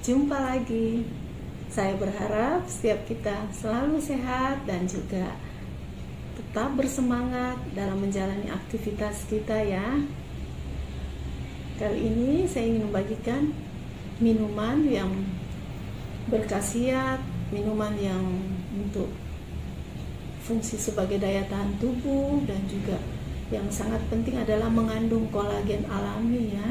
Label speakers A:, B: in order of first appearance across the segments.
A: Jumpa lagi. Saya berharap setiap kita selalu sehat dan juga tetap bersemangat dalam menjalani aktivitas kita ya. Kali ini saya ingin membagikan minuman yang berkhasiat, minuman yang untuk fungsi sebagai daya tahan tubuh, dan juga yang sangat penting adalah mengandung kolagen alami ya.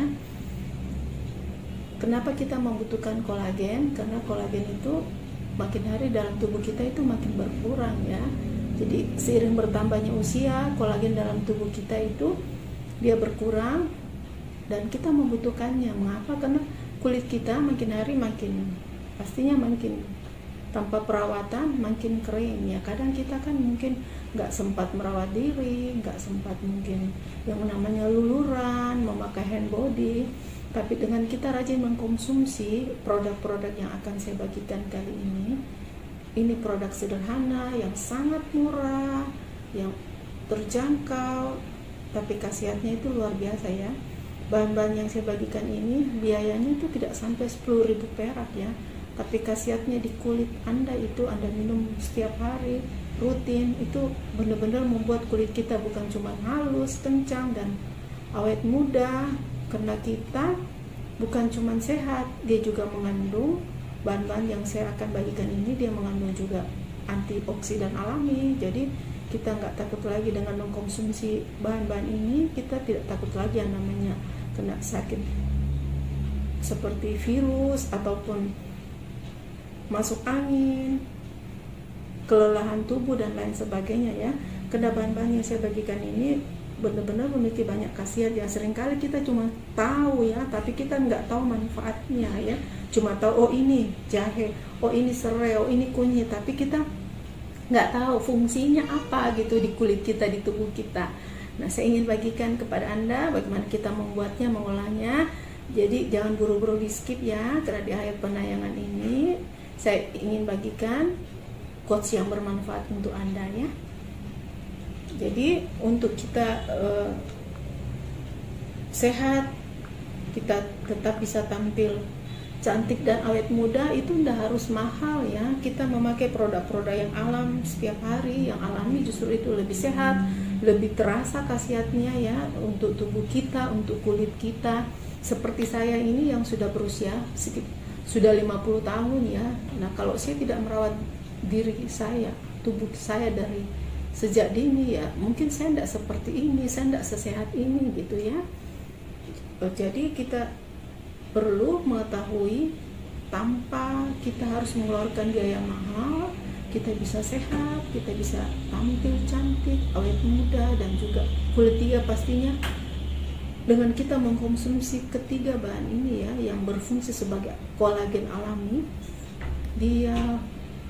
A: Kenapa kita membutuhkan kolagen? Karena kolagen itu makin hari dalam tubuh kita itu makin berkurang ya. Jadi seiring bertambahnya usia, kolagen dalam tubuh kita itu dia berkurang dan kita membutuhkannya. Mengapa? Karena kulit kita makin hari makin tanpa perawatan makin kering ya. Kadang kita kan mungkin nggak sempat merawat diri, nggak sempat mungkin yang namanya luluran, memakai hand body. Tapi dengan kita rajin mengkonsumsi produk-produk yang akan saya bagikan kali ini produk sederhana yang sangat murah, yang terjangkau, tapi khasiatnya itu luar biasa ya. Bahan-bahan yang saya bagikan ini biayanya itu tidak sampai 10.000 perak ya, tapi khasiatnya di kulit Anda itu Anda minum setiap hari rutin, itu benar-benar membuat kulit kita bukan cuma halus, kencang, dan awet muda. Karena kita bukan cuma sehat, dia juga mengandung bahan-bahan yang saya akan bagikan ini, dia mengandung juga antioksidan alami. Jadi kita nggak takut lagi dengan mengkonsumsi bahan-bahan ini, kita tidak takut lagi yang namanya kena sakit seperti virus ataupun masuk angin, kelelahan tubuh dan lain sebagainya ya. Karena bahan-bahan yang saya bagikan ini benar-benar memiliki banyak khasiat yang seringkali kita cuma tahu ya, tapi kita nggak tahu manfaatnya ya. Cuma tahu oh ini jahe, oh ini serai, oh ini kunyit, tapi kita nggak tahu fungsinya apa gitu di kulit kita, di tubuh kita. Nah, saya ingin bagikan kepada Anda bagaimana kita membuatnya, mengolahnya. Jadi jangan buru-buru di skip ya, karena di akhir penayangan ini saya ingin bagikan quotes yang bermanfaat untuk Anda ya. Jadi untuk kita sehat, kita tetap bisa tampil cantik dan awet muda, itu tidak harus mahal ya. Kita memakai produk-produk yang alam setiap hari, yang alami, justru itu lebih sehat, lebih terasa khasiatnya ya untuk tubuh kita, untuk kulit kita. Seperti saya ini yang sudah berusia sudah 50 tahun ya. Nah, kalau saya tidak merawat diri saya, tubuh saya dari sejak dini ya, mungkin saya tidak seperti ini, saya tidak sesehat ini gitu ya. Jadi kita perlu mengetahui tanpa kita harus mengeluarkan biaya mahal, kita bisa sehat, kita bisa tampil cantik, awet muda, dan juga kulit dia pastinya. Dengan kita mengkonsumsi ketiga bahan ini ya, yang berfungsi sebagai kolagen alami, dia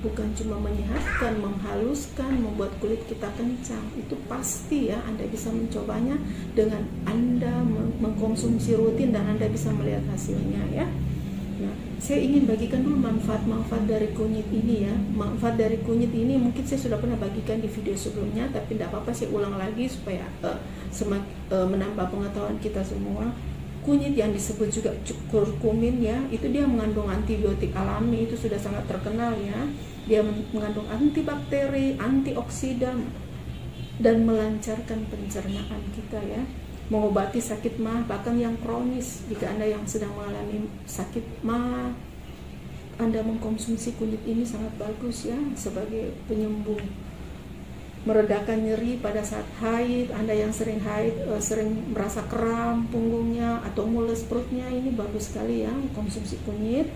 A: bukan cuma menyehatkan, menghaluskan, membuat kulit kita kencang. Itu pasti ya, Anda bisa mencobanya dengan Anda mengkonsumsi rutin dan Anda bisa melihat hasilnya ya. Nah, saya ingin bagikan dulu manfaat-manfaat dari kunyit ini ya. Manfaat dari kunyit ini mungkin saya sudah pernah bagikan di video sebelumnya, tapi tidak apa-apa saya ulang lagi supaya menambah pengetahuan kita semua. Kunyit yang disebut juga kurkumin ya, itu dia mengandung antibiotik alami, itu sudah sangat terkenal ya. Dia mengandung antibakteri, antioksidan, dan melancarkan pencernaan kita ya, mengobati sakit mah, bahkan yang kronis. Jika Anda yang sedang mengalami sakit mah, Anda mengkonsumsi kunyit ini sangat bagus ya, sebagai penyembuh, meredakan nyeri pada saat haid. Anda yang sering haid, sering merasa kram punggungnya atau mules perutnya, ini bagus sekali ya konsumsi kunyit.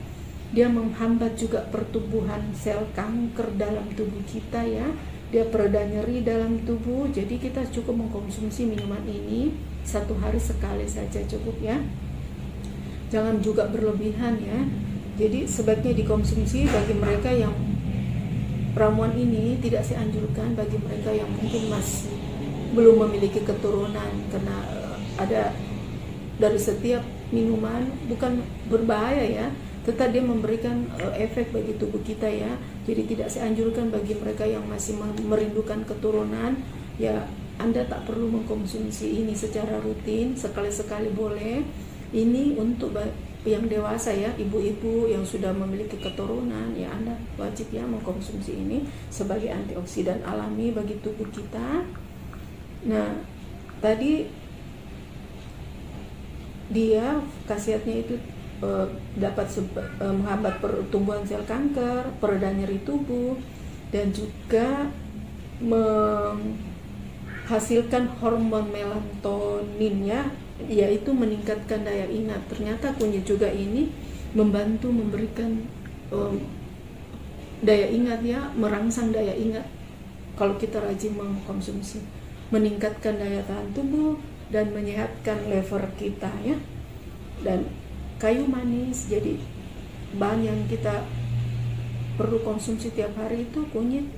A: Dia menghambat juga pertumbuhan sel kanker dalam tubuh kita ya. Dia pereda nyeri dalam tubuh. Jadi kita cukup mengkonsumsi minuman ini 1 hari sekali saja cukup ya. Jangan juga berlebihan ya. Jadi sebaiknya dikonsumsi bagi mereka yang ramuan ini tidak saya anjurkan bagi mereka yang mungkin masih belum memiliki keturunan, karena ada dari setiap minuman bukan berbahaya ya, tetap dia memberikan efek bagi tubuh kita ya. Jadi tidak saya anjurkan bagi mereka yang masih merindukan keturunan ya. Anda tak perlu mengkonsumsi ini secara rutin, sekali-sekali boleh. Ini untuk yang dewasa ya, ibu-ibu yang sudah memiliki keturunan ya, Anda wajib ya mengkonsumsi ini sebagai antioksidan alami bagi tubuh kita. Nah, tadi dia khasiatnya itu dapat menghambat pertumbuhan sel kanker, pereda nyeri tubuh, dan juga menghasilkan hormon melatonin ya, yaitu meningkatkan daya ingat. Ternyata kunyit juga ini membantu memberikan daya ingat ya, merangsang daya ingat kalau kita rajin mengkonsumsi, meningkatkan daya tahan tubuh dan menyehatkan liver kita ya. Dan kayu manis, jadi bahan yang kita perlu konsumsi tiap hari itu kunyit,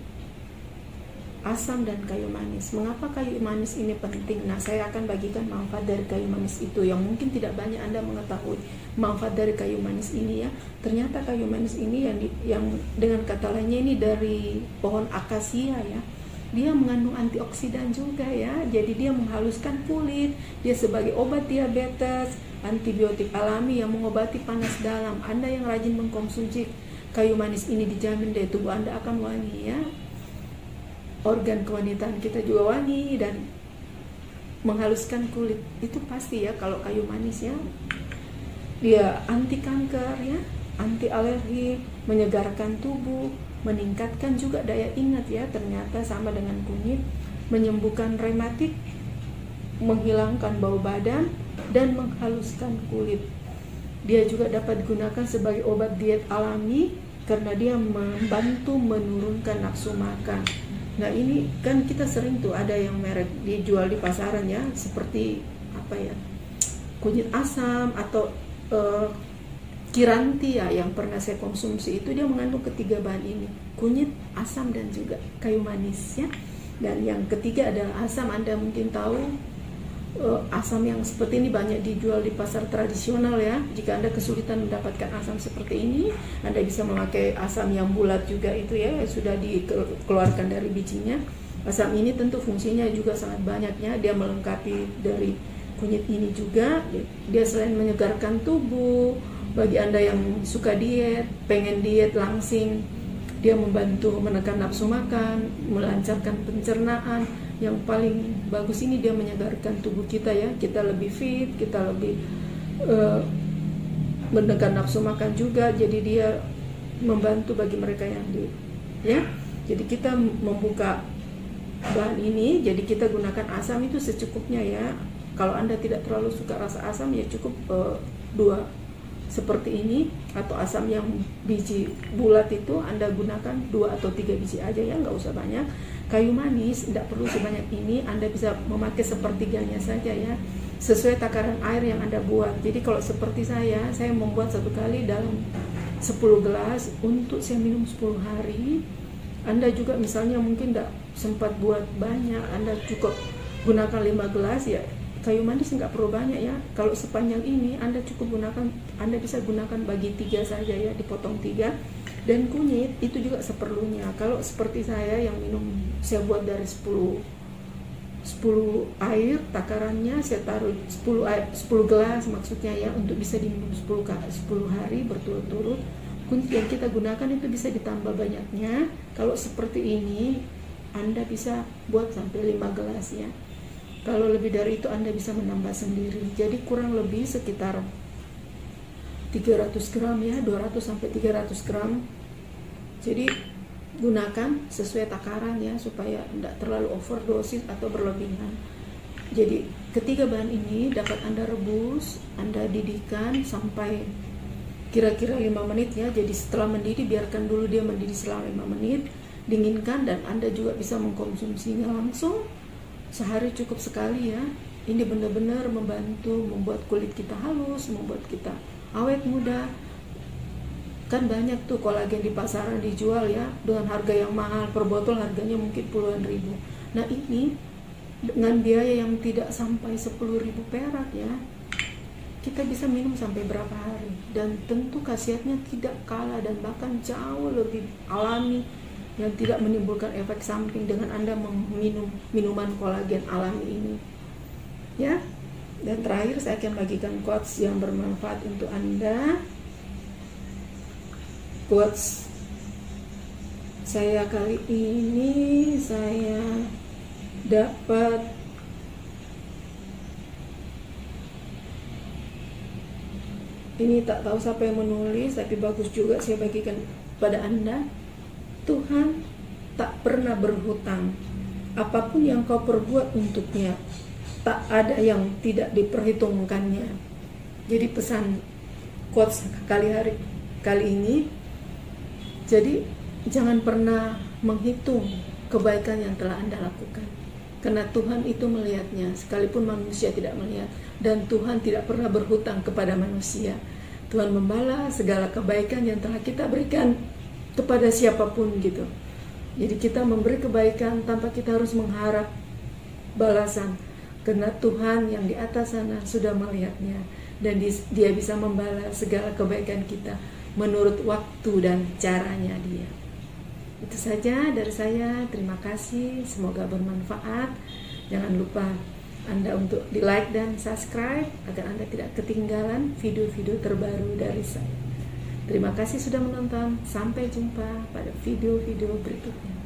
A: asam, dan kayu manis. Mengapa kayu manis ini penting? Nah, saya akan bagikan manfaat dari kayu manis itu yang mungkin tidak banyak Anda mengetahui manfaat dari kayu manis ini ya. Ternyata kayu manis ini yang dengan kata lainnya ini dari pohon akasia ya. Dia mengandung antioksidan juga ya. Jadi dia menghaluskan kulit, dia sebagai obat diabetes, antibiotik alami yang mengobati panas dalam. Anda yang rajin mengkonsumsi kayu manis ini dijamin deh tubuh Anda akan wangi ya. Organ kewanitaan kita juga wangi dan menghaluskan kulit. Itu pasti ya kalau kayu manis ya. Dia anti kanker ya, anti alergi, menyegarkan tubuh, meningkatkan juga daya ingat ya. Ternyata sama dengan kunyit, menyembuhkan rematik, menghilangkan bau badan, dan menghaluskan kulit. Dia juga dapat digunakan sebagai obat diet alami karena dia membantu menurunkan nafsu makan. Nah, ini kan kita sering tuh ada yang merek dijual di pasaran ya, seperti apa ya, kunyit asam atau Kiranti ya, yang pernah saya konsumsi itu dia mengandung ketiga bahan ini, kunyit, asam, dan juga kayu manis ya. Dan yang ketiga adalah asam. Anda mungkin tahu asam yang seperti ini banyak dijual di pasar tradisional ya. Jika Anda kesulitan mendapatkan asam seperti ini, Anda bisa memakai asam yang bulat juga itu ya, sudah dikeluarkan dari bijinya. Asam ini tentu fungsinya juga sangat banyaknya. Dia melengkapi dari kunyit ini juga. Dia selain menyegarkan tubuh, bagi Anda yang suka diet, pengen diet langsing, dia membantu menekan nafsu makan, melancarkan pencernaan. Yang paling bagus ini dia menyegarkan tubuh kita ya, kita lebih fit, kita lebih menekan nafsu makan juga. Jadi dia membantu bagi mereka yang ya. Jadi kita membuka bahan ini, jadi kita gunakan asam itu secukupnya ya. Kalau Anda tidak terlalu suka rasa asam ya cukup 2 seperti ini, atau asam yang biji bulat itu Anda gunakan 2 atau 3 biji aja ya, nggak usah banyak. Kayu manis tidak perlu sebanyak ini, Anda bisa memakai sepertiganya saja ya, sesuai takaran air yang Anda buat. Jadi kalau seperti saya membuat 1 kali dalam 10 gelas untuk saya minum 10 hari. Anda juga misalnya mungkin tidak sempat buat banyak, Anda cukup gunakan 5 gelas ya. Kayu manis nggak perlu banyak ya. Kalau sepanjang ini Anda cukup gunakan, Anda bisa gunakan bagi 3 saja ya, dipotong 3. Dan kunyit itu juga seperlunya. Kalau seperti saya yang minum, saya buat dari 10 air takarannya, saya taruh 10 gelas maksudnya ya, untuk bisa diminum 10 hari berturut-turut. Kunyit yang kita gunakan itu bisa ditambah banyaknya. Kalau seperti ini Anda bisa buat sampai 5 gelas ya. Kalau lebih dari itu Anda bisa menambah sendiri. Jadi kurang lebih sekitar 300 gram ya, 200 sampai 300 gram. Jadi gunakan sesuai takaran ya, supaya tidak terlalu overdosis atau berlebihan. Jadi ketiga bahan ini dapat Anda rebus, Anda didihkan sampai kira-kira 5 menit ya. Jadi setelah mendidih, biarkan dulu dia mendidih selama 5 menit, dinginkan, dan Anda juga bisa mengkonsumsinya langsung. Sehari cukup sekali ya. Ini benar-benar membantu membuat kulit kita halus, membuat kita awet muda. Kan banyak tuh kolagen di pasaran dijual ya, dengan harga yang mahal, per botol harganya mungkin puluhan ribu. Nah ini dengan biaya yang tidak sampai 10.000 perak ya, kita bisa minum sampai berapa hari. Dan tentu khasiatnya tidak kalah dan bahkan jauh lebih alami, yang tidak menimbulkan efek samping dengan Anda meminum minuman kolagen alami ini ya. Dan terakhir saya akan bagikan quotes yang bermanfaat untuk Anda. Quotes saya kali ini saya dapat ini, tak tahu siapa yang menulis, tapi bagus juga, saya bagikan pada Anda. Tuhan tak pernah berhutang. Apapun yang kau perbuat untuknya, tak ada yang tidak diperhitungkannya. Jadi pesan quotes kali ini, jadi jangan pernah menghitung kebaikan yang telah Anda lakukan, karena Tuhan itu melihatnya, sekalipun manusia tidak melihat. Dan Tuhan tidak pernah berhutang kepada manusia. Tuhan membalas segala kebaikan yang telah kita berikan kepada siapapun gitu. Jadi kita memberi kebaikan tanpa kita harus mengharap balasan, karena Tuhan yang di atas sana sudah melihatnya, dan Dia bisa membalas segala kebaikan kita menurut waktu dan caranya Dia. Itu saja dari saya. Terima kasih, semoga bermanfaat. Jangan lupa Anda untuk di like dan subscribe agar Anda tidak ketinggalan video-video terbaru dari saya. Terima kasih sudah menonton. Sampai jumpa pada video-video berikutnya.